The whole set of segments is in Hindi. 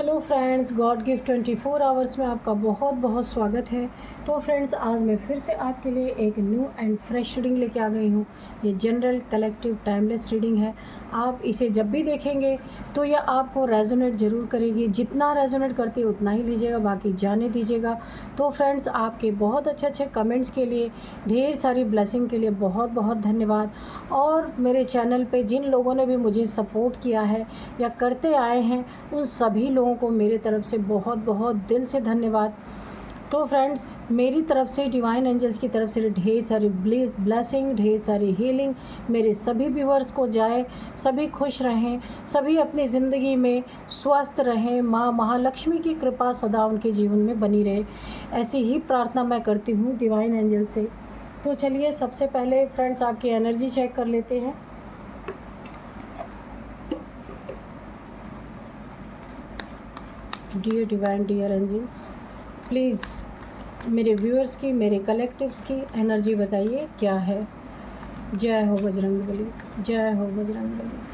Hello friends, God gift 24 hours में आपका बहुत बहुत स्वागत है। तो फ्रेंड्स, आज मैं फिर से आपके लिए एक न्यू एंड फ्रेश रीडिंग लेके आ गई हूँ। ये जनरल कलेक्टिव टाइमलेस रीडिंग है। आप इसे जब भी देखेंगे तो यह आपको रेजोनेट ज़रूर करेगी। जितना रेजोनेट करती है उतना ही लीजिएगा, बाकी जाने दीजिएगा। तो फ्रेंड्स, आपके बहुत अच्छे अच्छे कमेंट्स के लिए, ढेर सारी ब्लेसिंग के लिए बहुत बहुत धन्यवाद। और मेरे चैनल पे जिन लोगों ने भी मुझे सपोर्ट किया है या करते आए हैं, उन सभी लोगों को मेरे तरफ से बहुत बहुत दिल से धन्यवाद। तो फ्रेंड्स, मेरी तरफ से, डिवाइन एंजल्स की तरफ से ढेर सारी ब्लेसिंग, ढेर सारी हीलिंग मेरे सभी व्यूअर्स को जाए। सभी खुश रहें, सभी अपनी ज़िंदगी में स्वस्थ रहें, माँ महालक्ष्मी की कृपा सदा उनके जीवन में बनी रहे, ऐसी ही प्रार्थना मैं करती हूँ डिवाइन एंजल से। तो चलिए, सबसे पहले फ्रेंड्स आपकी एनर्जी चेक कर लेते हैं। Dear divine, dear angels, please मेरे व्यूअर्स की, मेरे कलेक्टिव्स की एनर्जी बताइए क्या है। जय हो बजरंगबली, जय हो Bajrangbali.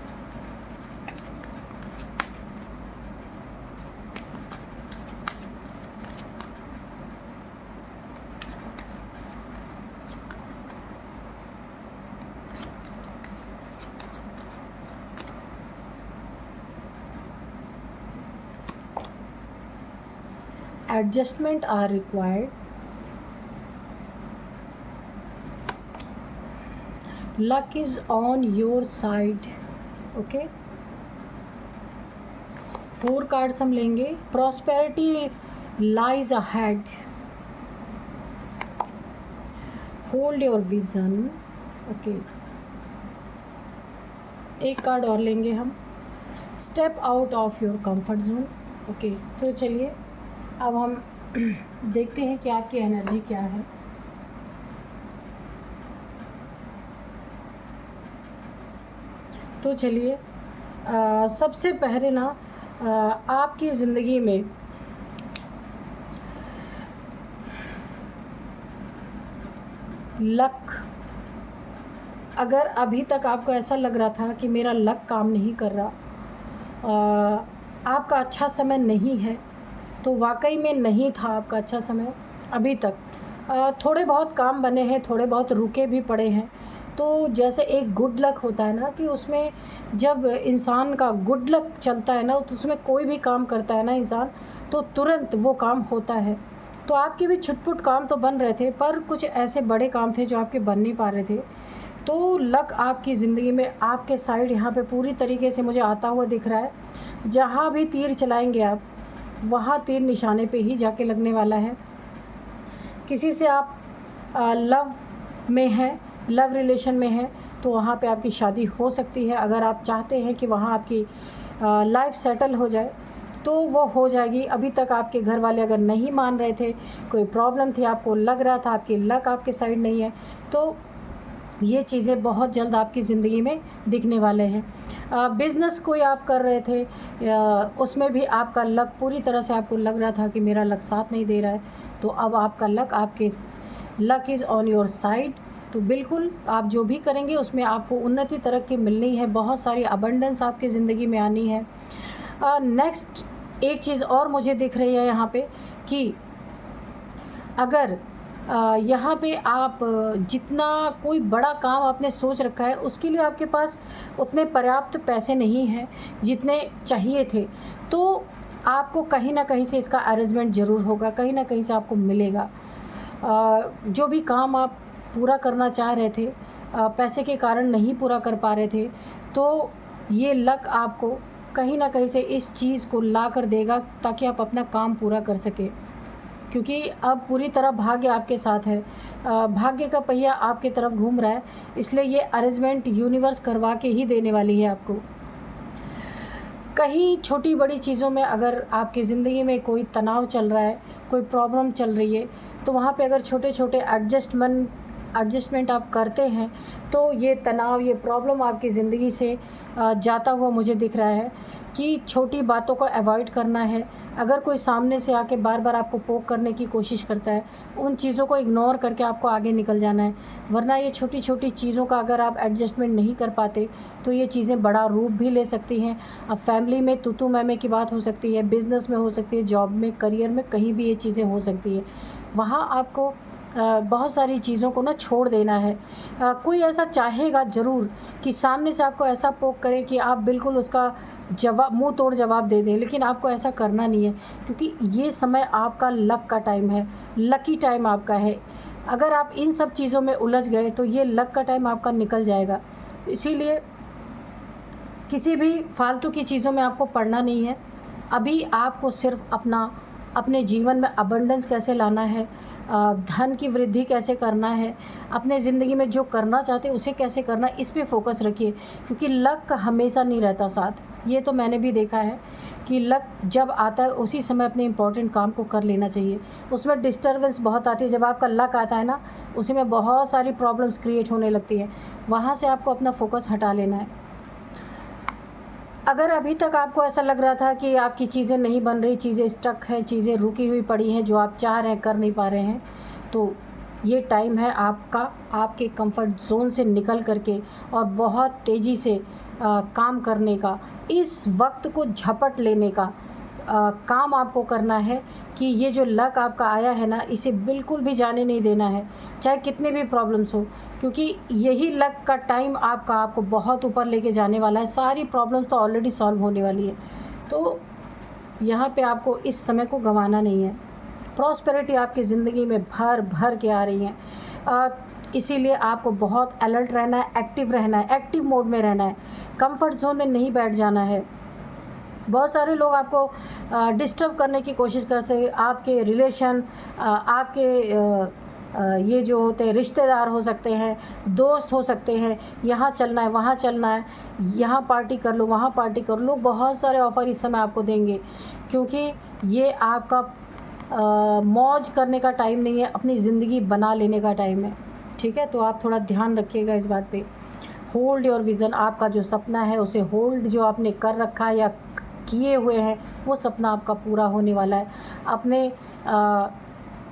Adjustment are required. Luck is on your side. Okay. 4 cards हम लेंगे। Prosperity lies ahead. Hold your vision. Okay. एक कार्ड और लेंगे हम। Step out of your comfort zone. Okay. तो चलिए, अब हम देखते हैं कि आपकी एनर्जी क्या है। तो चलिए, सबसे पहले ना, आपकी ज़िंदगी में लक, अगर अभी तक आपको ऐसा लग रहा था कि मेरा लक काम नहीं कर रहा, आपका अच्छा समय नहीं है, तो वाकई में नहीं था आपका अच्छा समय अभी तक। थोड़े बहुत काम बने हैं, थोड़े बहुत रुके भी पड़े हैं। तो जैसे एक गुड लक होता है ना, कि उसमें जब इंसान का गुड लक चलता है ना, तो उसमें कोई भी काम करता है ना इंसान, तो तुरंत वो काम होता है। तो आपके भी छुटपुट काम तो बन रहे थे, पर कुछ ऐसे बड़े काम थे जो आपके बन नहीं पा रहे थे। तो लक आपकी ज़िंदगी में आपके साइड यहाँ पे पूरी तरीके से मुझे आता हुआ दिख रहा है। जहाँ भी तीर चलाएंगे आप, वहाँ तीर निशाने पे ही जाके लगने वाला है। किसी से आप लव में हैं, लव रिलेशन में हैं, तो वहाँ पे आपकी शादी हो सकती है। अगर आप चाहते हैं कि वहाँ आपकी लाइफ सेटल हो जाए, तो वो हो जाएगी। अभी तक आपके घर वाले अगर नहीं मान रहे थे, कोई प्रॉब्लम थी, आपको लग रहा था आपकी लक आपके साइड नहीं है, तो ये चीज़ें बहुत जल्द आपकी ज़िंदगी में दिखने वाले हैं। बिज़नेस कोई आप कर रहे थे, उसमें भी आपका लक पूरी तरह से, आपको लग रहा था कि मेरा लक साथ नहीं दे रहा है, तो अब आपका luck is on your side. तो बिल्कुल आप जो भी करेंगे उसमें आपको उन्नति, तरक्की मिलनी है, बहुत सारी अबंडेंस आपकी ज़िंदगी में आनी है। नेक्स्ट एक चीज़ और मुझे दिख रही है यहाँ पे, कि अगर यहाँ पे आप जितना कोई बड़ा काम आपने सोच रखा है, उसके लिए आपके पास उतने पर्याप्त पैसे नहीं हैं जितने चाहिए थे, तो आपको कहीं ना कहीं से इसका अरेंजमेंट ज़रूर होगा, कहीं ना कहीं से आपको मिलेगा। जो भी काम आप पूरा करना चाह रहे थे, पैसे के कारण नहीं पूरा कर पा रहे थे, तो ये लक आपको कहीं ना कहीं से इस चीज़ को ला कर देगा, ताकि आप अपना काम पूरा कर सकें। क्योंकि अब पूरी तरह भाग्य आपके साथ है, भाग्य का पहिया आपकी तरफ घूम रहा है, इसलिए ये अरेंजमेंट यूनिवर्स करवा के ही देने वाली है आपको। कहीं छोटी बड़ी चीज़ों में अगर आपकी ज़िंदगी में कोई तनाव चल रहा है, कोई प्रॉब्लम चल रही है, तो वहाँ पे अगर छोटे छोटे एडजस्टमेंट एडजस्टमेंट आप करते हैं तो ये तनाव, ये प्रॉब्लम आपकी ज़िंदगी से जाता हुआ मुझे दिख रहा है कि छोटी बातों को अवॉइड करना है। अगर कोई सामने से आके बार बार आपको पोक करने की कोशिश करता है, उन चीज़ों को इग्नोर करके आपको आगे निकल जाना है, वरना ये छोटी छोटी चीज़ों का अगर आप एडजस्टमेंट नहीं कर पाते तो ये चीज़ें बड़ा रूप भी ले सकती हैं। अब फैमिली में तू मैं की बात हो सकती है, बिज़नेस में हो सकती है, जॉब में, करियर में, कहीं भी ये चीज़ें हो सकती है। वहाँ आपको बहुत सारी चीज़ों को ना छोड़ देना है। कोई ऐसा चाहेगा ज़रूर कि सामने से आपको ऐसा पोक करे कि आप बिल्कुल उसका जवाब, मुंह तोड़ जवाब दे दें, लेकिन आपको ऐसा करना नहीं है, क्योंकि ये समय आपका लक का टाइम है, लकी टाइम आपका है। अगर आप इन सब चीज़ों में उलझ गए तो ये लक का टाइम आपका निकल जाएगा। इसीलिए किसी भी फालतू की चीज़ों में आपको पड़ना नहीं है। अभी आपको सिर्फ अपने जीवन में अबंडेंस कैसे लाना है, धन की वृद्धि कैसे करना है, अपने ज़िंदगी में जो करना चाहते हैं उसे कैसे करना है, इस पे फोकस रखिए, क्योंकि लक हमेशा नहीं रहता साथ। ये तो मैंने भी देखा है कि लक जब आता है उसी समय अपने इम्पोर्टेंट काम को कर लेना चाहिए। उसमें डिस्टर्बेंस बहुत आती है, जब आपका लक आता है ना, उसी में बहुत सारी प्रॉब्लम्स क्रिएट होने लगती हैं, वहाँ से आपको अपना फोकस हटा लेना है। अगर अभी तक आपको ऐसा लग रहा था कि आपकी चीज़ें नहीं बन रही, चीज़ें स्टक हैं, चीज़ें रुकी हुई पड़ी हैं, जो आप चाह रहे हैं कर नहीं पा रहे हैं, तो ये टाइम है आपका आपके कंफर्ट ज़ोन से निकल करके और बहुत तेज़ी से काम करने का, इस वक्त को झपट लेने का काम आपको करना है कि ये जो लक आपका आया है ना, इसे बिल्कुल भी जाने नहीं देना है, चाहे कितने भी प्रॉब्लम्स हो, क्योंकि यही लक का टाइम आपको बहुत ऊपर लेके जाने वाला है। सारी प्रॉब्लम्स तो ऑलरेडी सॉल्व होने वाली है, तो यहाँ पे आपको इस समय को गंवाना नहीं है। प्रॉस्पेरिटी आपकी ज़िंदगी में भर भर के आ रही है, इसीलिए आपको बहुत अलर्ट रहना है, एक्टिव रहना है, एक्टिव मोड में रहना है, कंफर्ट जोन में नहीं बैठ जाना है। बहुत सारे लोग आपको डिस्टर्ब करने की कोशिश करते हैं, आपके रिलेशन, आपके ये जो होते हैं रिश्तेदार हो सकते हैं, दोस्त हो सकते हैं, यहाँ चलना है, वहाँ चलना है, यहाँ पार्टी कर लो, वहाँ पार्टी कर लो, बहुत सारे ऑफ़र इस समय आपको देंगे, क्योंकि ये आपका मौज करने का टाइम नहीं है, अपनी ज़िंदगी बना लेने का टाइम है। ठीक है, तो आप थोड़ा ध्यान रखिएगा इस बात पे। होल्ड योर विज़न, आपका जो सपना है उसे होल्ड, जो आपने कर रखा है या किए हुए हैं वो सपना आपका पूरा होने वाला है। अपने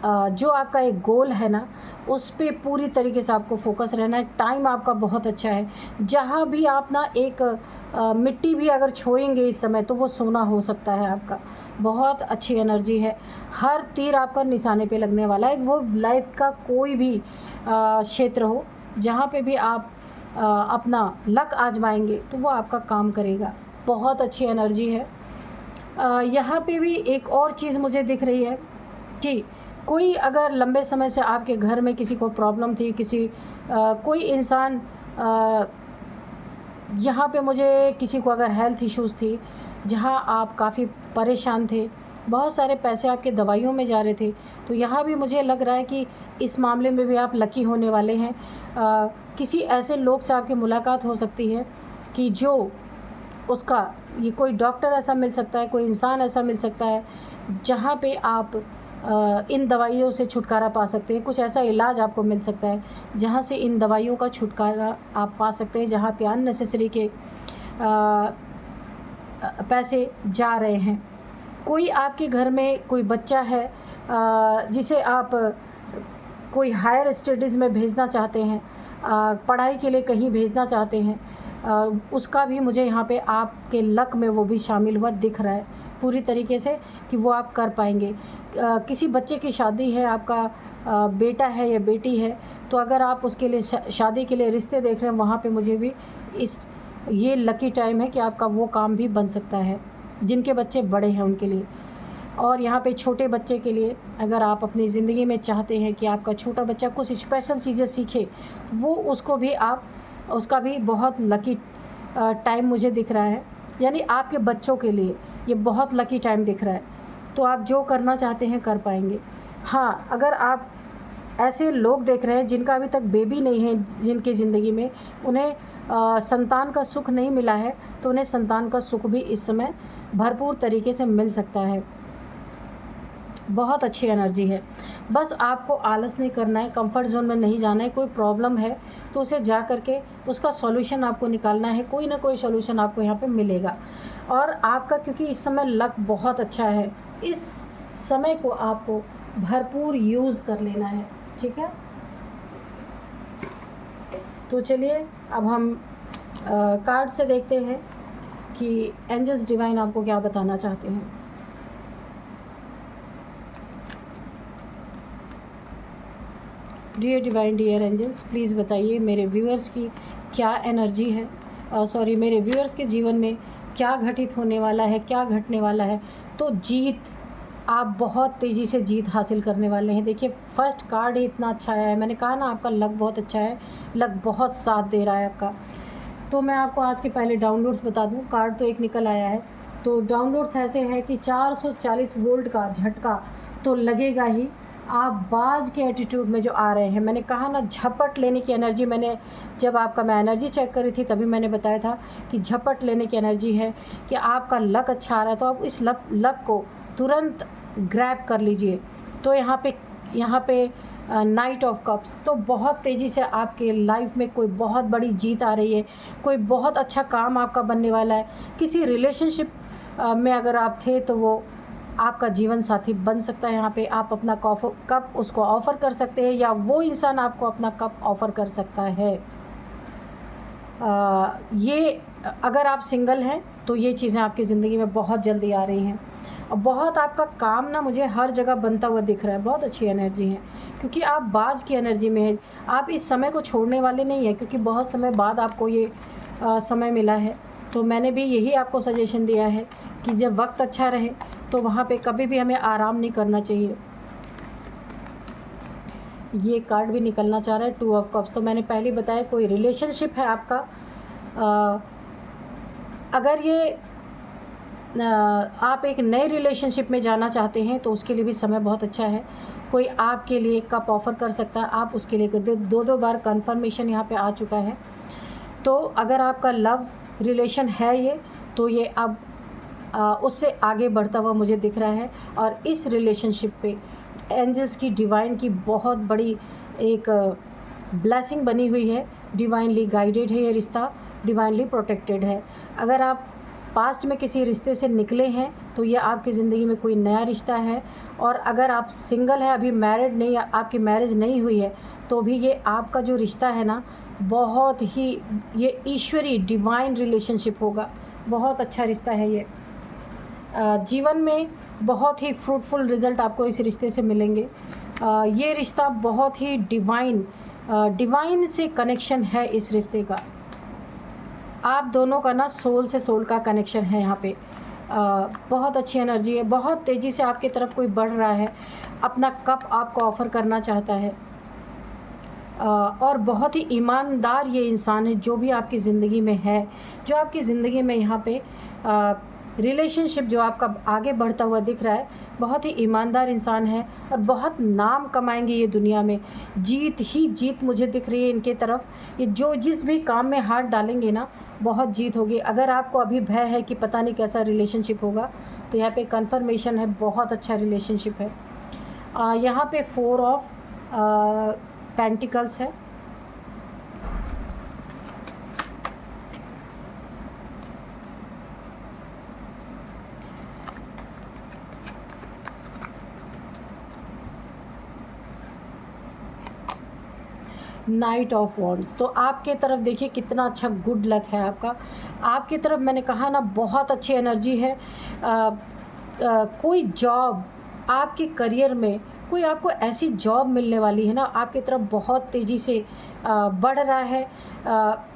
जो आपका एक गोल है ना, उस पे पूरी तरीके से आपको फोकस रहना है। टाइम आपका बहुत अच्छा है, जहाँ भी आप ना एक मिट्टी भी अगर छुएंगे इस समय तो वो सोना हो सकता है आपका। बहुत अच्छी एनर्जी है, हर तीर आपका निशाने पे लगने वाला है। वो लाइफ का कोई भी क्षेत्र हो, जहाँ पे भी आप अपना लक आजमाएंगे तो वो आपका काम करेगा। बहुत अच्छी एनर्जी है। यहाँ पे भी एक और चीज़ मुझे दिख रही है कि कोई अगर लंबे समय से आपके घर में किसी को प्रॉब्लम थी, कोई इंसान, यहाँ पे मुझे किसी को अगर हेल्थ इश्यूज़ थी, जहाँ आप काफ़ी परेशान थे, बहुत सारे पैसे आपके दवाइयों में जा रहे थे, तो यहाँ भी मुझे लग रहा है कि इस मामले में भी आप लकी होने वाले हैं। किसी ऐसे लोग से आपकी मुलाकात हो सकती है कि जो उसका, ये कोई डॉक्टर ऐसा मिल सकता है, कोई इंसान ऐसा मिल सकता है जहाँ पे आप इन दवाइयों से छुटकारा पा सकते हैं। कुछ ऐसा इलाज आपको मिल सकता है जहाँ से इन दवाइयों का छुटकारा आप पा सकते हैं, जहाँ पे अननेसेसरी के पैसे जा रहे हैं। कोई आपके घर में कोई बच्चा है जिसे आप कोई हायर स्टडीज़ में भेजना चाहते हैं, पढ़ाई के लिए कहीं भेजना चाहते हैं, उसका भी मुझे यहाँ पे आपके लक में वो भी शामिल हुआ दिख रहा है पूरी तरीके से कि वो आप कर पाएंगे। किसी बच्चे की शादी है, आपका बेटा है या बेटी है, तो अगर आप उसके लिए शादी के लिए रिश्ते देख रहे हैं, वहाँ पे मुझे भी ये लकी टाइम है कि आपका वो काम भी बन सकता है, जिनके बच्चे बड़े हैं उनके लिए। और यहाँ पे छोटे बच्चे के लिए, अगर आप अपनी ज़िंदगी में चाहते हैं कि आपका छोटा बच्चा कुछ स्पेशल चीज़ें सीखे, वो उसका भी बहुत लकी टाइम मुझे दिख रहा है। यानी आपके बच्चों के लिए ये बहुत लकी टाइम दिख रहा है, तो आप जो करना चाहते हैं कर पाएंगे। हाँ, अगर आप ऐसे लोग देख रहे हैं जिनका अभी तक बेबी नहीं है, जिनकी ज़िंदगी में उन्हें संतान का सुख नहीं मिला है, तो उन्हें संतान का सुख भी इस समय भरपूर तरीके से मिल सकता है। बहुत अच्छी एनर्जी है। बस आपको आलस नहीं करना है, कंफर्ट ज़ोन में नहीं जाना है। कोई प्रॉब्लम है तो उसे जा कर के उसका सॉल्यूशन आपको निकालना है, कोई ना कोई सॉल्यूशन आपको यहाँ पे मिलेगा। और आपका क्योंकि इस समय लक बहुत अच्छा है, इस समय को आपको भरपूर यूज़ कर लेना है, ठीक है। तो चलिए अब हम कार्ड से देखते हैं कि एंजल्स डिवाइन आपको क्या बताना चाहते हैं। Dear divine, dear angels, please बताइए मेरे व्यूअर्स की क्या एनर्जी है, मेरे व्यूअर्स के जीवन में क्या घटित होने वाला है, क्या घटने वाला है। तो जीत, आप बहुत तेज़ी से जीत हासिल करने वाले हैं। देखिए फर्स्ट कार्ड ही इतना अच्छा आया है, मैंने कहा ना आपका लक बहुत अच्छा है, लक बहुत साथ दे रहा है आपका। तो मैं आपको आज के पहले डाउनलोड्स बता दूं, कार्ड तो एक निकल आया है। तो डाउनलोड्स ऐसे है कि 440 वोल्ट का झटका तो लगेगा ही। आप बाज के एटीट्यूड में जो आ रहे हैं, मैंने कहा ना झपट लेने की एनर्जी, मैंने जब आपका मैं एनर्जी चेक करी थी तभी मैंने बताया था कि झपट लेने की एनर्जी है, कि आपका लक अच्छा आ रहा है। तो आप इस लक को तुरंत ग्रैब कर लीजिए। तो यहाँ पे नाइट ऑफ कप्स, तो बहुत तेज़ी से आपके लाइफ में कोई बहुत बड़ी जीत आ रही है, कोई बहुत अच्छा काम आपका बनने वाला है। किसी रिलेशनशिप में अगर आप थे तो वो आपका जीवन साथी बन सकता है। यहाँ पे आप अपना कप उसको ऑफ़र कर सकते हैं, या वो इंसान आपको अपना कप ऑफ़र कर सकता है। ये अगर आप सिंगल हैं तो ये चीज़ें आपकी ज़िंदगी में बहुत जल्दी आ रही हैं। और बहुत आपका काम ना मुझे हर जगह बनता हुआ दिख रहा है, बहुत अच्छी एनर्जी है, क्योंकि आप बाज की एनर्जी में है। आप इस समय को छोड़ने वाले नहीं हैं, क्योंकि बहुत समय बाद आपको ये समय मिला है। तो मैंने भी यही आपको सजेशन दिया है कि जब वक्त अच्छा रहे तो वहाँ पे कभी भी हमें आराम नहीं करना चाहिए। ये कार्ड भी निकलना चाह रहा है, 2 ऑफ कप्स। तो मैंने पहले बताया कोई रिलेशनशिप है आपका, अगर ये आप एक नए रिलेशनशिप में जाना चाहते हैं तो उसके लिए भी समय बहुत अच्छा है। कोई आपके लिए कप ऑफ़र कर सकता है, आप उसके लिए 2 बार कन्फर्मेशन यहाँ पे आ चुका है। तो अगर आपका लव रिलेशन है ये, तो ये अब उससे आगे बढ़ता हुआ मुझे दिख रहा है। और इस रिलेशनशिप पे एंजल्स की, डिवाइन की बहुत बड़ी एक ब्लेसिंग बनी हुई है। डिवाइनली गाइडेड है ये रिश्ता, डिवाइनली प्रोटेक्टेड है। अगर आप पास्ट में किसी रिश्ते से निकले हैं तो ये आपकी ज़िंदगी में कोई नया रिश्ता है। और अगर आप सिंगल हैं, अभी मैरिड नहीं, आपकी मैरिज नहीं हुई है, तो भी ये आपका जो रिश्ता है ना, बहुत ही ये ईश्वरीय डिवाइन रिलेशनशिप होगा। बहुत अच्छा रिश्ता है ये। जीवन में बहुत ही फ्रूटफुल रिज़ल्ट आपको इस रिश्ते से मिलेंगे। ये रिश्ता बहुत ही डिवाइन से कनेक्शन है इस रिश्ते का। आप दोनों का ना सोल से सोल का कनेक्शन है यहाँ पे। बहुत अच्छी एनर्जी है, बहुत तेज़ी से आपकी तरफ कोई बढ़ रहा है, अपना कप आपको ऑफ़र करना चाहता है। और बहुत ही ईमानदार ये इंसान है जो भी आपकी ज़िंदगी में है, जो आपकी ज़िंदगी में यहाँ पे रिलेशनशिप जो आपका आगे बढ़ता हुआ दिख रहा है, बहुत ही ईमानदार इंसान है और बहुत नाम कमाएंगे ये दुनिया में। जीत ही जीत मुझे दिख रही है इनके तरफ। ये जो जिस भी काम में हाथ डालेंगे ना, बहुत जीत होगी। अगर आपको अभी भय है कि पता नहीं कैसा रिलेशनशिप होगा, तो यहाँ पे कंफर्मेशन है, बहुत अच्छा रिलेशनशिप है। यहाँ पे 4 ऑफ पेंटिकल्स है। नाइट ऑफ वॉन्ड्स, तो आपके तरफ देखिए कितना अच्छा गुड लक है आपका। आपकी तरफ मैंने कहा ना बहुत अच्छी एनर्जी है। कोई जॉब आपके करियर में, कोई आपको ऐसी जॉब मिलने वाली है ना, आपकी तरफ बहुत तेज़ी से बढ़ रहा है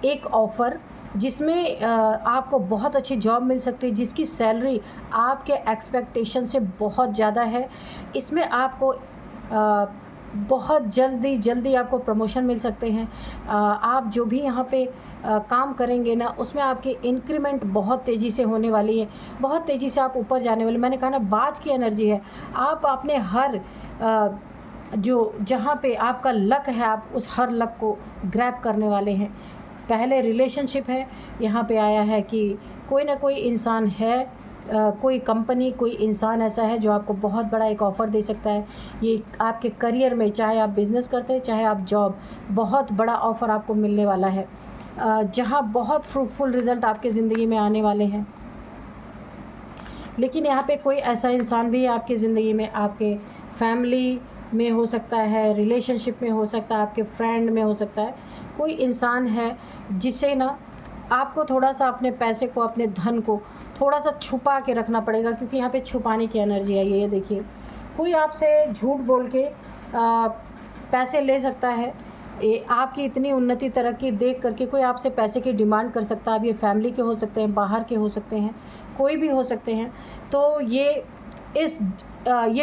एक ऑफ़र, जिसमें आपको बहुत अच्छी जॉब मिल सकती है, जिसकी सैलरी आपके एक्सपेक्टेशन से बहुत ज़्यादा है। इसमें आपको बहुत जल्दी आपको प्रमोशन मिल सकते हैं। आप जो भी यहाँ पे काम करेंगे ना, उसमें आपकी इंक्रीमेंट बहुत तेज़ी से होने वाली है, बहुत तेज़ी से आप ऊपर जाने वाले। मैंने कहा ना बाज की एनर्जी है। आप अपने हर जो जहाँ पे आपका लक है, आप उस हर लक को ग्रैब करने वाले हैं। पहले रिलेशनशिप है, यहाँ पे आया है कि कोई ना कोई इंसान है कोई कंपनी, कोई इंसान ऐसा है जो आपको बहुत बड़ा एक ऑफ़र दे सकता है। ये आपके करियर में, चाहे आप बिज़नेस करते हैं चाहे आप जॉब, बहुत बड़ा ऑफ़र आपको मिलने वाला है, जहाँ बहुत फ्रूटफुल रिज़ल्ट आपके ज़िंदगी में आने वाले हैं। लेकिन यहाँ पे कोई ऐसा इंसान भी है आपकी ज़िंदगी में, आपके फैमिली में हो सकता है, रिलेशनशिप में हो सकता है, आपके फ्रेंड में हो सकता है, कोई इंसान है जिसे ना आपको थोड़ा सा अपने पैसे को, अपने धन को थोड़ा सा छुपा के रखना पड़ेगा, क्योंकि यहाँ पे छुपाने की एनर्जी आई है। ये देखिए, कोई आपसे झूठ बोल के पैसे ले सकता है। ये आपकी इतनी उन्नति तरक्की देख करके कोई आपसे पैसे की डिमांड कर सकता है। अब ये फैमिली के हो सकते हैं, बाहर के हो सकते हैं, कोई भी हो सकते हैं। तो ये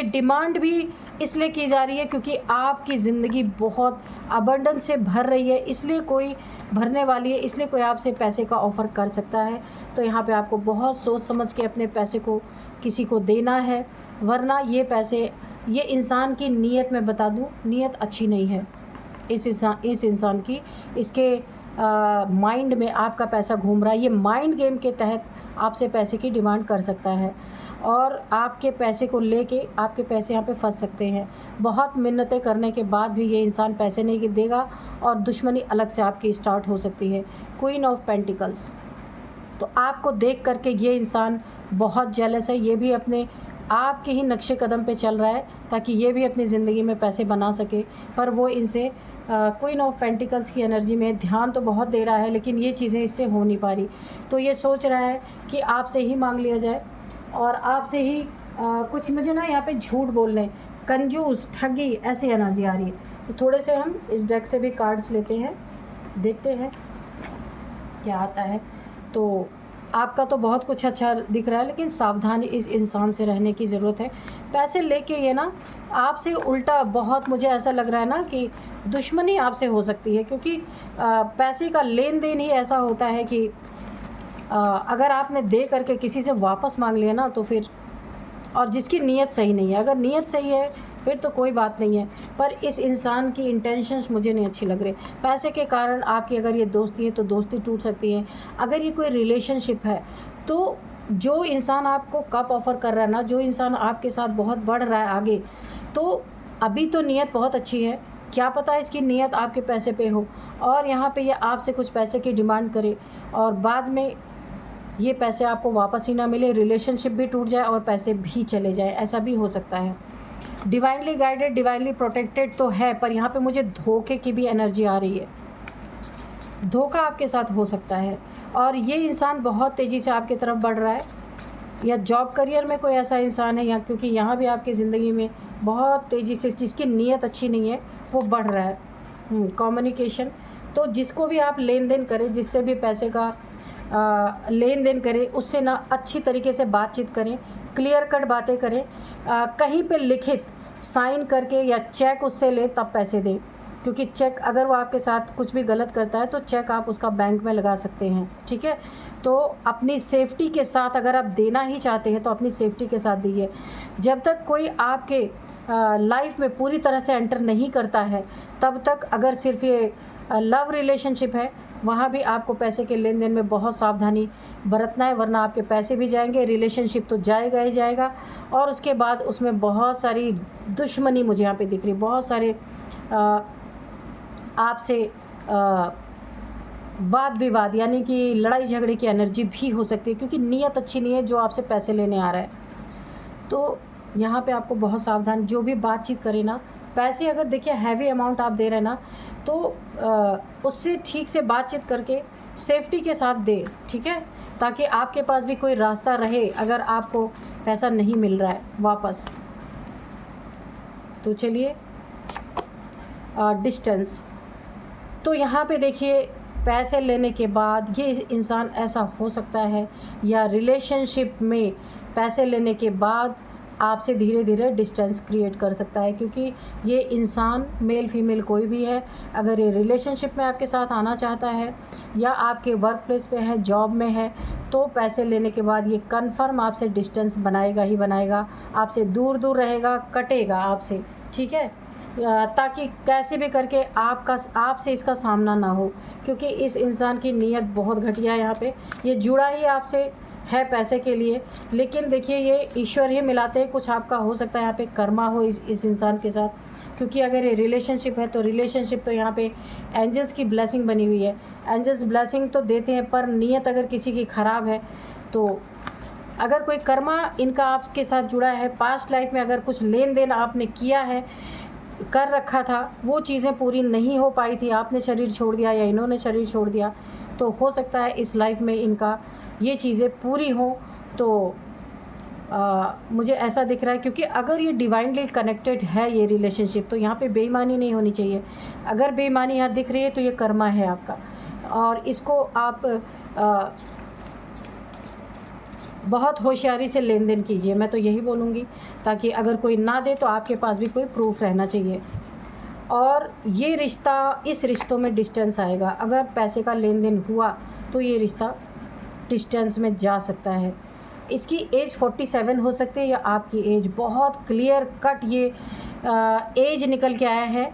डिमांड भी इसलिए की जा रही है क्योंकि आपकी ज़िंदगी बहुत अबंडेंस से भर रही है, इसलिए कोई भरने वाली है, इसलिए कोई आपसे पैसे का ऑफ़र कर सकता है। तो यहाँ पे आपको बहुत सोच समझ के अपने पैसे को किसी को देना है, वरना ये पैसे, ये इंसान की नीयत मैं बता दूँ, नीयत अच्छी नहीं है इस इंसान की। इसके माइंड में आपका पैसा घूम रहा है। ये माइंड गेम के तहत आपसे पैसे की डिमांड कर सकता है और आपके पैसे को लेके आपके पैसे यहाँ पे फंस सकते हैं। बहुत मिन्नतें करने के बाद भी ये इंसान पैसे नहीं देगा और दुश्मनी अलग से आपकी स्टार्ट हो सकती है। क्वीन ऑफ पेंटिकल्स, तो आपको देख करके ये इंसान बहुत जेलस है। ये भी अपने आपके ही नक्शे कदम पे चल रहा है ताकि ये भी अपनी ज़िंदगी में पैसे बना सके, पर वो इनसे क्वीन ऑफ पेंटिकल्स की एनर्जी में ध्यान तो बहुत दे रहा है, लेकिन ये चीज़ें इससे हो नहीं पा रही। तो ये सोच रहा है कि आपसे ही मांग लिया जाए और आपसे ही कुछ, मुझे ना यहाँ पे झूठ बोलने, कंजूस, ठगी, ऐसी एनर्जी आ रही है। तो थोड़े से हम इस डेक से भी कार्ड्स लेते हैं, देखते हैं क्या आता है। तो आपका तो बहुत कुछ अच्छा दिख रहा है, लेकिन सावधानी इस इंसान से रहने की ज़रूरत है। पैसे लेके ये ना आपसे उल्टा, बहुत मुझे ऐसा लग रहा है ना कि दुश्मनी आपसे हो सकती है, क्योंकि पैसे का लेन देन ही ऐसा होता है कि अगर आपने दे करके किसी से वापस मांग लिया ना तो फिर, और जिसकी नीयत सही नहीं है, अगर नीयत सही है फिर तो कोई बात नहीं है, पर इस इंसान की इंटेंशंस मुझे नहीं अच्छी लग रही। पैसे के कारण आपकी अगर ये दोस्ती है तो दोस्ती टूट सकती है। अगर ये कोई रिलेशनशिप है तो जो इंसान आपको कप ऑफ़र कर रहा है ना, जो इंसान आपके साथ बहुत बढ़ रहा है आगे, तो अभी तो नीयत बहुत अच्छी है, क्या पता इसकी नीयत आपके पैसे पे हो और यहाँ पे ये आपसे कुछ पैसे की डिमांड करे और बाद में ये पैसे आपको वापस ही ना मिले, रिलेशनशिप भी टूट जाए और पैसे भी चले जाए, ऐसा भी हो सकता है। डिवाइनली गाइडेड, डिवाइनली प्रोटेक्टेड तो है, पर यहाँ पे मुझे धोखे की भी एनर्जी आ रही है। धोखा आपके साथ हो सकता है और ये इंसान बहुत तेज़ी से आपकी तरफ बढ़ रहा है, या जॉब करियर में कोई ऐसा इंसान है, या क्योंकि यहाँ भी आपकी ज़िंदगी में बहुत तेज़ी से, जिसकी नीयत अच्छी नहीं है वो बढ़ रहा है। कम्युनिकेशन, तो जिसको भी आप लेन देन करें, जिससे भी पैसे का लेन देन करें, उससे ना अच्छी तरीके से बातचीत करें, क्लियर कट बातें करें, कहीं पे लिखित साइन करके या चेक उससे लें तब पैसे दें, क्योंकि चेक, अगर वो आपके साथ कुछ भी गलत करता है तो चेक आप उसका बैंक में लगा सकते हैं, ठीक है। तो अपनी सेफ्टी के साथ, अगर आप देना ही चाहते हैं तो अपनी सेफ्टी के साथ दीजिए। जब तक कोई आपके लाइफ में पूरी तरह से एंटर नहीं करता है तब तक, अगर सिर्फ ये लव रिलेशनशिप है, वहाँ भी आपको पैसे के लेन देन में बहुत सावधानी बरतना है, वरना आपके पैसे भी जाएंगे, रिलेशनशिप तो जाएगा ही जाएगा और उसके बाद उसमें बहुत सारी दुश्मनी मुझे यहाँ पे दिख रही है। बहुत सारे आपसे वाद विवाद, यानी कि लड़ाई झगड़े की एनर्जी भी हो सकती है, क्योंकि नीयत अच्छी नहीं है जो आपसे पैसे लेने आ रहा है। तो यहाँ पे आपको बहुत सावधान, जो भी बातचीत करें ना, पैसे अगर देखिए हैवी अमाउंट आप दे रहे हैं ना, तो उससे ठीक से बातचीत करके सेफ्टी के साथ दें, ठीक है, ताकि आपके पास भी कोई रास्ता रहे अगर आपको पैसा नहीं मिल रहा है वापस। तो चलिए, डिस्टेंस, तो यहाँ पे देखिए पैसे लेने के बाद ये इंसान ऐसा हो सकता है, या रिलेशनशिप में पैसे लेने के बाद आपसे धीरे धीरे डिस्टेंस क्रिएट कर सकता है, क्योंकि ये इंसान, मेल फीमेल कोई भी है, अगर ये रिलेशनशिप में आपके साथ आना चाहता है या आपके वर्क प्लेस पे है, जॉब में है, तो पैसे लेने के बाद ये कन्फर्म आपसे डिस्टेंस बनाएगा ही बनाएगा, आपसे दूर दूर रहेगा, कटेगा आपसे, ठीक है, ताकि कैसे भी करके आपसे इसका सामना ना हो, क्योंकि इस इंसान की नीयत बहुत घटिया है। यहाँ पे ये जुड़ा ही आपसे है पैसे के लिए, लेकिन देखिए ये ईश्वर ही मिलाते हैं। कुछ आपका हो सकता है यहाँ पे कर्मा हो इस इंसान के साथ, क्योंकि अगर ये रिलेशनशिप है तो रिलेशनशिप तो यहाँ पे एंजल्स की ब्लेसिंग बनी हुई है। एंजल्स ब्लेसिंग तो देते हैं, पर नीयत अगर किसी की ख़राब है तो अगर कोई कर्मा इनका आपके साथ जुड़ा है, पास्ट लाइफ में अगर कुछ लेन देन आपने किया है, कर रखा था, वो चीज़ें पूरी नहीं हो पाई थी, आपने शरीर छोड़ दिया या इन्होंने शरीर छोड़ दिया, तो हो सकता है इस लाइफ में इनका ये चीज़ें पूरी हों। तो मुझे ऐसा दिख रहा है, क्योंकि अगर ये डिवाइनली कनेक्टेड है ये रिलेशनशिप, तो यहाँ पे बेईमानी नहीं होनी चाहिए। अगर बेईमानी यहाँ दिख रही है तो ये कर्मा है आपका, और इसको आप बहुत होशियारी से लेन देन कीजिए, मैं तो यही बोलूँगी, ताकि अगर कोई ना दे तो आपके पास भी कोई प्रूफ रहना चाहिए। और ये रिश्ता, इस रिश्तों में डिस्टेंस आएगा। अगर पैसे का लेन देन हुआ तो ये रिश्ता डिस्टेंस में जा सकता है। इसकी एज 47 हो सकती है, या आपकी एज बहुत क्लियर कट ये एज निकल के आया है।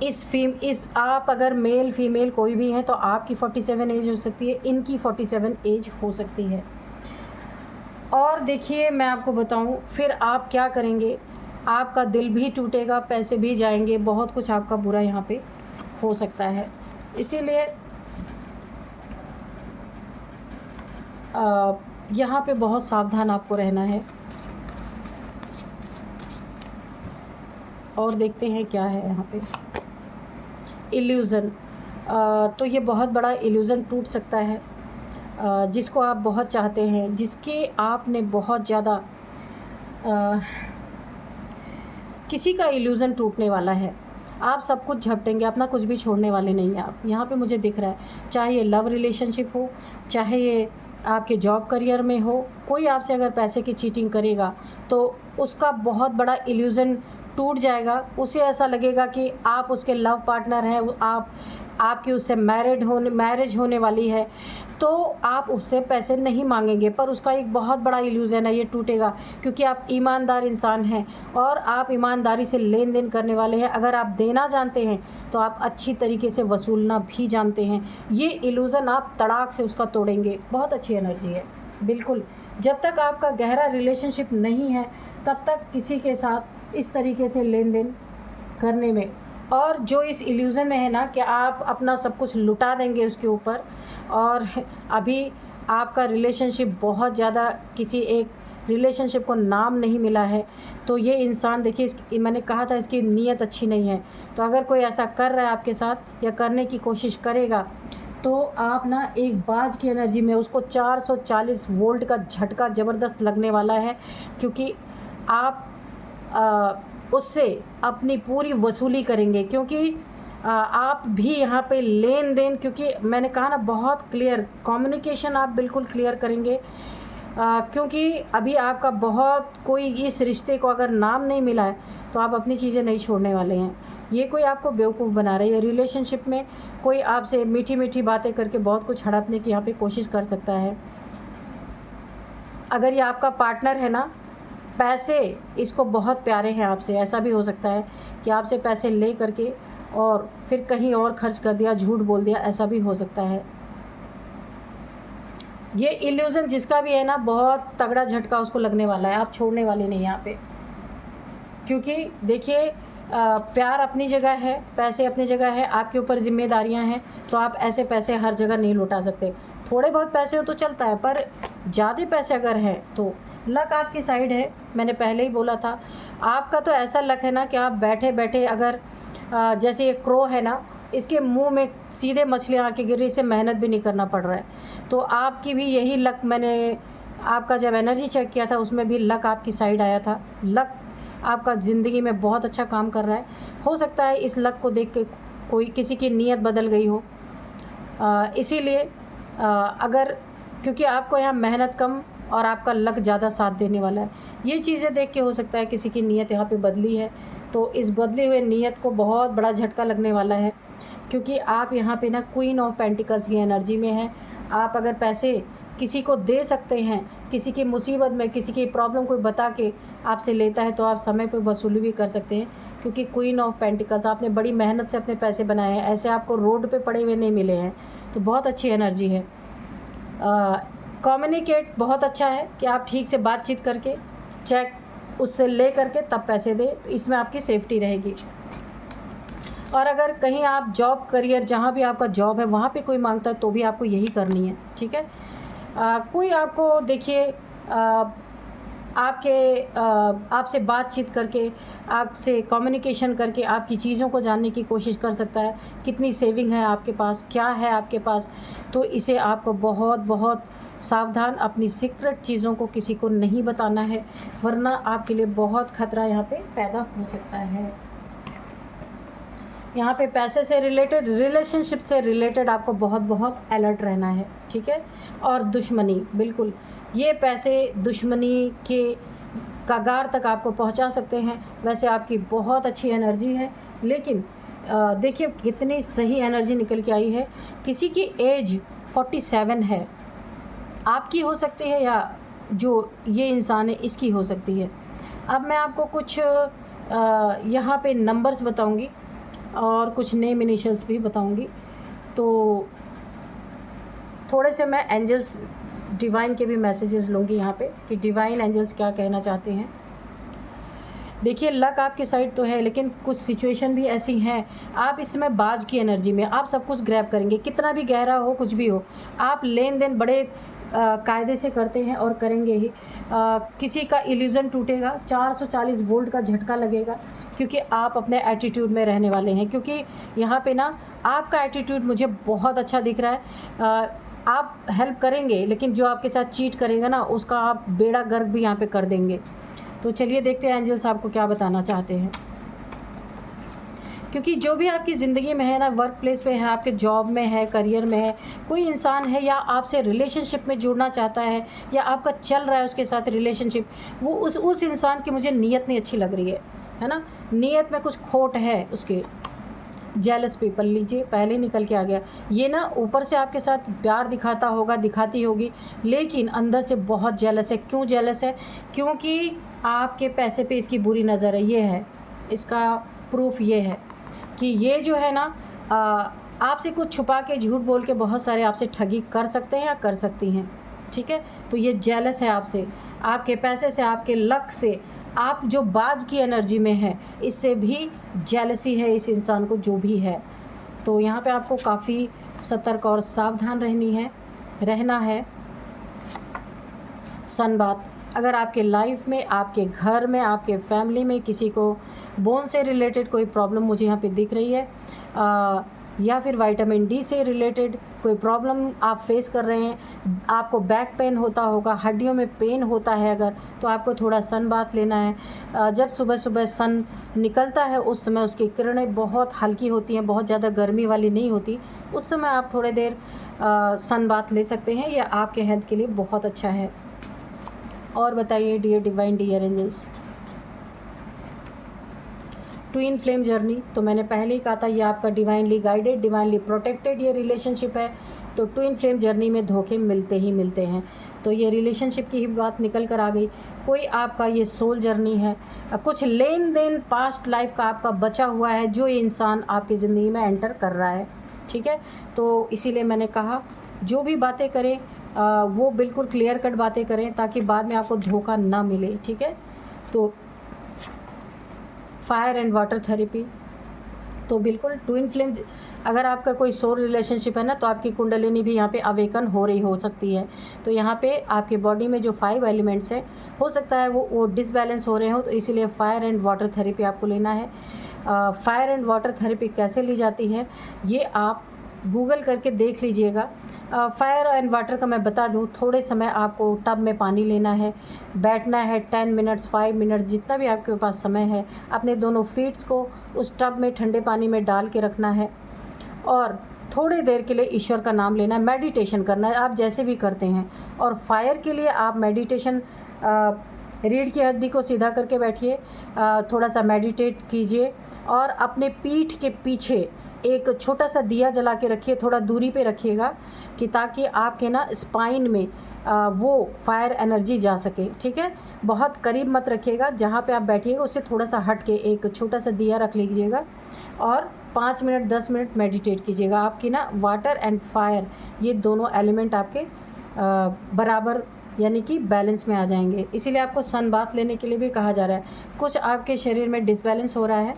इस आप अगर मेल फीमेल कोई भी हैं तो आपकी 47 एज हो सकती है, इनकी 47 एज हो सकती है। और देखिए मैं आपको बताऊं, फिर आप क्या करेंगे, आपका दिल भी टूटेगा, पैसे भी जाएंगे, बहुत कुछ आपका बुरा यहाँ पे हो सकता है। इसीलिए यहाँ पे बहुत सावधान आपको रहना है। और देखते हैं क्या है यहाँ पे। इल्यूज़न, तो ये बहुत बड़ा इल्यूज़न टूट सकता है, जिसको आप बहुत चाहते हैं, जिसके आपने बहुत ज़्यादा किसी का इल्यूज़न टूटने वाला है। आप सब कुछ झपटेंगे, अपना कुछ भी छोड़ने वाले नहीं हैं आप। यहाँ पे मुझे दिख रहा है, चाहे ये लव रिलेशनशिप हो, चाहे ये आपके जॉब करियर में हो, कोई आपसे अगर पैसे की चीटिंग करेगा तो उसका बहुत बड़ा इल्यूज़न टूट जाएगा। उसे ऐसा लगेगा कि आप उसके लव पार्टनर हैं, आपकी उससे मैरिज होने वाली है, तो आप उससे पैसे नहीं मांगेंगे, पर उसका एक बहुत बड़ा इल्यूज़न है, ये टूटेगा, क्योंकि आप ईमानदार इंसान हैं और आप ईमानदारी से लेन देन करने वाले हैं। अगर आप देना जानते हैं तो आप अच्छी तरीके से वसूलना भी जानते हैं। ये इल्यूज़न आप तड़ाक से उसका तोड़ेंगे। बहुत अच्छी एनर्जी है, बिल्कुल। जब तक आपका गहरा रिलेशनशिप नहीं है तब तक किसी के साथ इस तरीके से लेन देन करने में, और जो इस इल्यूज़न में है ना कि आप अपना सब कुछ लुटा देंगे उसके ऊपर, और अभी आपका रिलेशनशिप बहुत ज़्यादा, किसी एक रिलेशनशिप को नाम नहीं मिला है, तो ये इंसान देखिए, मैंने कहा था इसकी नीयत अच्छी नहीं है। तो अगर कोई ऐसा कर रहा है आपके साथ या करने की कोशिश करेगा, तो आप ना एक बाज की एनर्जी में उसको 440 वोल्ट का झटका ज़बरदस्त लगने वाला है, क्योंकि आप उससे अपनी पूरी वसूली करेंगे। क्योंकि आप भी यहाँ पे लेन देन, क्योंकि मैंने कहा ना बहुत क्लियर कम्युनिकेशन आप बिल्कुल क्लियर करेंगे, क्योंकि अभी आपका बहुत कोई इस रिश्ते को अगर नाम नहीं मिला है तो आप अपनी चीज़ें नहीं छोड़ने वाले हैं। ये कोई आपको बेवकूफ़ बना रही है। रिलेशनशिप में कोई आपसे मीठी मीठी बातें करके बहुत कुछ हड़पने की यहाँ पे कोशिश कर सकता है। अगर ये आपका पार्टनर है ना, पैसे इसको बहुत प्यारे हैं आपसे, ऐसा भी हो सकता है कि आपसे पैसे ले करके और फिर कहीं और खर्च कर दिया, झूठ बोल दिया, ऐसा भी हो सकता है। ये इल्यूज़न जिसका भी है ना, बहुत तगड़ा झटका उसको लगने वाला है, आप छोड़ने वाले नहीं यहाँ पे। क्योंकि देखिए प्यार अपनी जगह है, पैसे अपनी जगह है, आपके ऊपर जिम्मेदारियाँ हैं, तो आप ऐसे पैसे हर जगह नहीं लौटा सकते। थोड़े बहुत पैसे हो तो चलता है, पर ज़्यादा पैसे अगर हैं तो लक आपकी साइड है। मैंने पहले ही बोला था, आपका तो ऐसा लक है ना कि आप बैठे बैठे अगर जैसे ये क्रो है ना, इसके मुंह में सीधे मछलियाँ आके गिर रही, इसे मेहनत भी नहीं करना पड़ रहा है। तो आपकी भी यही लक, मैंने आपका जब एनर्जी चेक किया था उसमें भी लक आपकी साइड आया था। लक आपका ज़िंदगी में बहुत अच्छा काम कर रहा है। हो सकता है इस लक को देख के कोई किसी की नीयत बदल गई हो, इसीलिए अगर, क्योंकि आपको यहाँ मेहनत कम और आपका लक ज़्यादा साथ देने वाला है, ये चीज़ें देख के हो सकता है किसी की नीयत यहाँ पे बदली है। तो इस बदली हुए नीयत को बहुत बड़ा झटका लगने वाला है, क्योंकि आप यहाँ पे ना क्वीन ऑफ पेंटिकल्स की एनर्जी में हैं। आप अगर पैसे किसी को दे सकते हैं, किसी की मुसीबत में, किसी की प्रॉब्लम कोई बता के आपसे लेता है, तो आप समय पर वसूली भी कर सकते हैं, क्योंकि क्वीन ऑफ पेंटिकल्स, आपने बड़ी मेहनत से अपने पैसे बनाए हैं, ऐसे आपको रोड पे पड़े हुए नहीं मिले हैं। तो बहुत अच्छी एनर्जी है। कम्युनिकेट बहुत अच्छा है कि आप ठीक से बातचीत करके चेक उससे ले करके तब पैसे दें, तो इसमें आपकी सेफ्टी रहेगी। और अगर कहीं आप जॉब करियर जहाँ भी आपका जॉब है वहाँ पे कोई मांगता है तो भी आपको यही करनी है, ठीक है। कोई आपको देखिए आपसे बातचीत करके, आपसे कम्युनिकेशन करके आपकी चीज़ों को जानने की कोशिश कर सकता है, कितनी सेविंग है आपके पास, क्या है आपके पास। तो इसे आपको बहुत बहुत सावधान, अपनी सीक्रेट चीज़ों को किसी को नहीं बताना है, वरना आपके लिए बहुत खतरा यहाँ पे पैदा हो सकता है। यहाँ पे पैसे से रिलेटेड, रिलेशनशिप से रिलेटेड आपको बहुत बहुत अलर्ट रहना है, ठीक है। और दुश्मनी, बिल्कुल ये पैसे दुश्मनी के कगार तक आपको पहुँचा सकते हैं। वैसे आपकी बहुत अच्छी एनर्जी है, लेकिन देखिए कितनी सही एनर्जी निकल के आई है। किसी की एज 47 है, आपकी हो सकती है या जो ये इंसान है इसकी हो सकती है। अब मैं आपको कुछ यहाँ पे नंबर्स बताऊँगी और कुछ नेम इनिशियल्स भी बताऊंगी। तो थोड़े से मैं एंजल्स डिवाइन के भी मैसेजेस लूँगी यहाँ पे कि डिवाइन एंजल्स क्या कहना चाहते हैं। देखिए लक आपकी साइड तो है, लेकिन कुछ सिचुएशन भी ऐसी हैं, आप इसमें बाज की एनर्जी में आप सब कुछ ग्रैब करेंगे, कितना भी गहरा हो कुछ भी हो। आप लेन देन बड़े कायदे से करते हैं और करेंगे ही। किसी का इल्यूज़न टूटेगा, 440 वोल्ट का झटका लगेगा, क्योंकि आप अपने एटीट्यूड में रहने वाले हैं। क्योंकि यहाँ पे ना आपका एटीट्यूड मुझे बहुत अच्छा दिख रहा है। आप हेल्प करेंगे, लेकिन जो आपके साथ चीट करेगा ना उसका आप बेड़ा गर्क भी यहाँ पे कर देंगे। तो चलिए देखते हैं एंजल्स आपको क्या बताना चाहते हैं। क्योंकि जो भी आपकी ज़िंदगी में है ना, वर्क प्लेस पे है, आपके जॉब में है, करियर में है, कोई इंसान है या आपसे रिलेशनशिप में जुड़ना चाहता है या आपका चल रहा है उसके साथ रिलेशनशिप, वो उस इंसान की मुझे नीयत नहीं अच्छी लग रही है ना, नीयत में कुछ खोट है उसके। जेलस पीपल लीजिए, पहले निकल के आ गया। ये ना ऊपर से आपके साथ प्यार दिखाता होगा, दिखाती होगी, लेकिन अंदर से बहुत जेलस है। क्यों जेलस है? क्योंकि आपके पैसे पे इसकी बुरी नज़र है। ये है इसका प्रूफ, ये है कि ये जो है ना आपसे कुछ छुपा के, झूठ बोल के बहुत सारे आपसे ठगी कर सकते हैं या कर सकती हैं, ठीक है। तो ये जेलस है आपसे, आपके पैसे से, आपके लक से, आप जो बाज की एनर्जी में है, इससे भी जेलसी है इस इंसान को जो भी है। तो यहाँ पे आपको काफ़ी सतर्क और सावधान रहना है। सन बात, अगर आपके लाइफ में, आपके घर में, आपके फैमिली में किसी को बोन से रिलेटेड कोई प्रॉब्लम मुझे यहाँ पे दिख रही है, या फिर विटामिन डी से रिलेटेड कोई प्रॉब्लम आप फेस कर रहे हैं, आपको बैक पेन होता होगा, हड्डियों में पेन होता है अगर, तो आपको थोड़ा सन बाथ लेना है। जब सुबह सुबह सन निकलता है उस समय उसकी किरणें बहुत हल्की होती हैं, बहुत ज़्यादा गर्मी वाली नहीं होती, उस समय आप थोड़ी देर सन बाथ ले सकते हैं। यह आपके हेल्थ के लिए बहुत अच्छा है। और बताइए dear divine, dear angels, twin flame journey, तो मैंने पहले ही कहा था ये आपका डिवाइनली गाइडेड, डिवाइनली प्रोटेक्टेड ये रिलेशनशिप है। तो ट्विन फ्लेम जर्नी में धोखे मिलते ही मिलते हैं। तो ये रिलेशनशिप की ही बात निकल कर आ गई। कोई आपका ये सोल जर्नी है, कुछ लेन देन पास्ट लाइफ का आपका बचा हुआ है जो ये इंसान आपकी ज़िंदगी में एंटर कर रहा है, ठीक है। तो इसीलिए मैंने कहा जो भी बातें करें वो बिल्कुल क्लियर कट बातें करें, ताकि बाद में आपको धोखा ना मिले, ठीक है। तो फायर एंड वाटर थेरेपी, तो बिल्कुल ट्विन फ्लेम्स, अगर आपका कोई सोल रिलेशनशिप है ना, तो आपकी कुंडलिनी भी यहाँ पे अवेकन हो रही हो सकती है। तो यहाँ पे आपके बॉडी में जो 5 एलिमेंट्स हैं, हो सकता है वो डिसबैलेंस हो रहे हो, तो इसीलिए फायर एंड वाटर थेरेपी आपको लेना है। फायर एंड वाटर थेरेपी कैसे ली जाती है ये आप गूगल करके देख लीजिएगा। फायर एंड वाटर का मैं बता दूं, थोड़े समय आपको टब में पानी लेना है, बैठना है 10 मिनट्स 5 मिनट्स जितना भी आपके पास समय है, अपने दोनों फीट्स को उस टब में ठंडे पानी में डाल के रखना है और थोड़ी देर के लिए ईश्वर का नाम लेना है, मेडिटेशन करना है, आप जैसे भी करते हैं। और फायर के लिए आप मेडिटेशन, रीढ़ की हड्डी को सीधा करके बैठिए, थोड़ा सा मेडिटेट कीजिए और अपने पीठ के पीछे एक छोटा सा दिया जला के रखिए, थोड़ा दूरी पे रखिएगा कि ताकि आपके ना स्पाइन में वो फायर एनर्जी जा सके, ठीक है। बहुत करीब मत रखिएगा, जहाँ पे आप बैठिएगा उससे थोड़ा सा हट के एक छोटा सा दिया रख लीजिएगा और 5 मिनट 10 मिनट मेडिटेट कीजिएगा। आपकी ना वाटर एंड फायर ये दोनों एलिमेंट आपके बराबर यानी कि बैलेंस में आ जाएंगे। इसीलिए आपको सन बाथ लेने के लिए भी कहा जा रहा है। कुछ आपके शरीर में डिसबैलेंस हो रहा है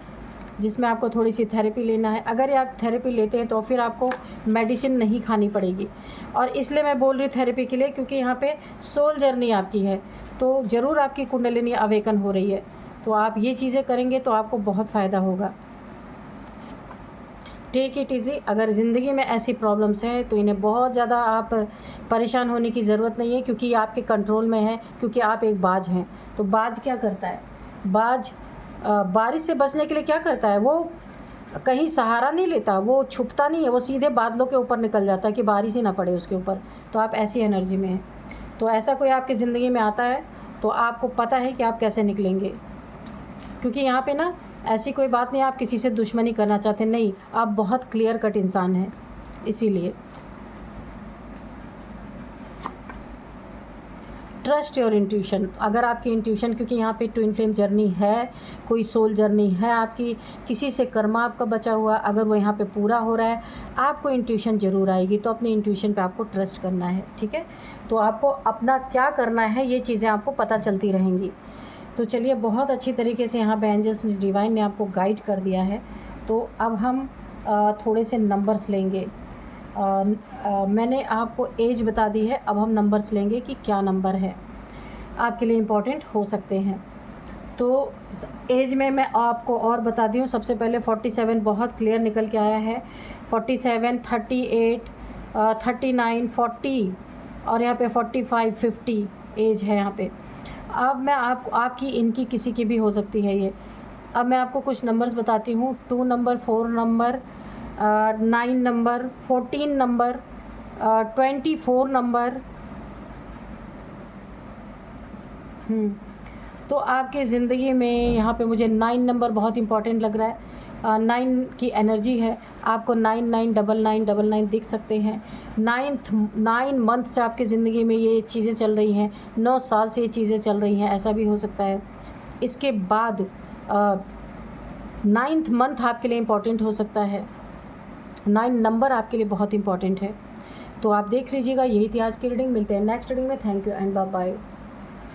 जिसमें आपको थोड़ी सी थेरेपी लेना है। अगर आप थेरेपी लेते हैं तो फिर आपको मेडिसिन नहीं खानी पड़ेगी। और इसलिए मैं बोल रही हूँ थेरेपी के लिए, क्योंकि यहाँ पे सोल जर्नी आपकी है, तो ज़रूर आपकी कुंडलिनी अवेकन हो रही है। तो आप ये चीज़ें करेंगे तो आपको बहुत फ़ायदा होगा। Take it easy. अगर ज़िंदगी में ऐसी प्रॉब्लम्स हैं तो इन्हें बहुत ज़्यादा आप परेशान होने की ज़रूरत नहीं है, क्योंकि ये आपके कंट्रोल में है, क्योंकि आप एक बाज हैं। तो बाज क्या करता है? बाज बारिश से बचने के लिए क्या करता है? वो कहीं सहारा नहीं लेता, वो छुपता नहीं है, वो सीधे बादलों के ऊपर निकल जाता है कि बारिश ही ना पड़े उसके ऊपर। तो आप ऐसी एनर्जी में हैं। तो ऐसा कोई आपकी ज़िंदगी में आता है तो आपको पता है कि आप कैसे निकलेंगे, क्योंकि यहाँ पे ना ऐसी कोई बात नहीं आप किसी से दुश्मनी करना चाहते, नहीं, आप बहुत क्लियर कट इंसान हैं। इसीलिए ट्रस्ट योर इंट्यूशन। अगर आपकी इंट्यूशन, क्योंकि यहाँ पे ट्विन फ्लेम जर्नी है, कोई सोल जर्नी है आपकी, किसी से कर्मा आपका बचा हुआ, अगर वो यहाँ पे पूरा हो रहा है, आपको इंट्यूशन ज़रूर आएगी। तो अपनी इंट्यूशन पे आपको ट्रस्ट करना है, ठीक है। तो आपको अपना क्या करना है ये चीज़ें आपको पता चलती रहेंगी। तो चलिए, बहुत अच्छी तरीके से यहाँ पे एंजल्स ने, डिवाइन ने आपको गाइड कर दिया है। तो अब हम थोड़े से नंबर्स लेंगे। मैंने आपको एज बता दी है, अब हम नंबर्स लेंगे कि क्या नंबर है आपके लिए इम्पोर्टेंट हो सकते हैं। तो एज में मैं आपको और बता दी हूँ। सबसे पहले 47 बहुत क्लियर निकल के आया है। 47, 38, 39, 40 और यहाँ पे 45, 50 एज है यहाँ पे। अब मैं आपकी इनकी किसी की भी हो सकती है ये। अब मैं आपको कुछ नंबर्स बताती हूँ। 2 number, 4 number, 9 number, 14 number, 24 number. तो आपके ज़िंदगी में यहाँ पे मुझे 9 नंबर बहुत इंपॉर्टेंट लग रहा है। 9 की एनर्जी है। आपको 999999 दिख सकते हैं। 9 मंथ से आपकी ज़िंदगी में ये चीज़ें चल रही हैं, 9 साल से ये चीज़ें चल रही हैं, ऐसा भी हो सकता है। इसके बाद 9th मंथ आपके लिए इम्पॉर्टेंट हो सकता है। 9 नंबर आपके लिए बहुत इंपॉर्टेंट है। तो आप देख लीजिएगा। यही थी आज की रीडिंग। मिलते हैं नेक्स्ट रीडिंग में। Thank you and bye bye.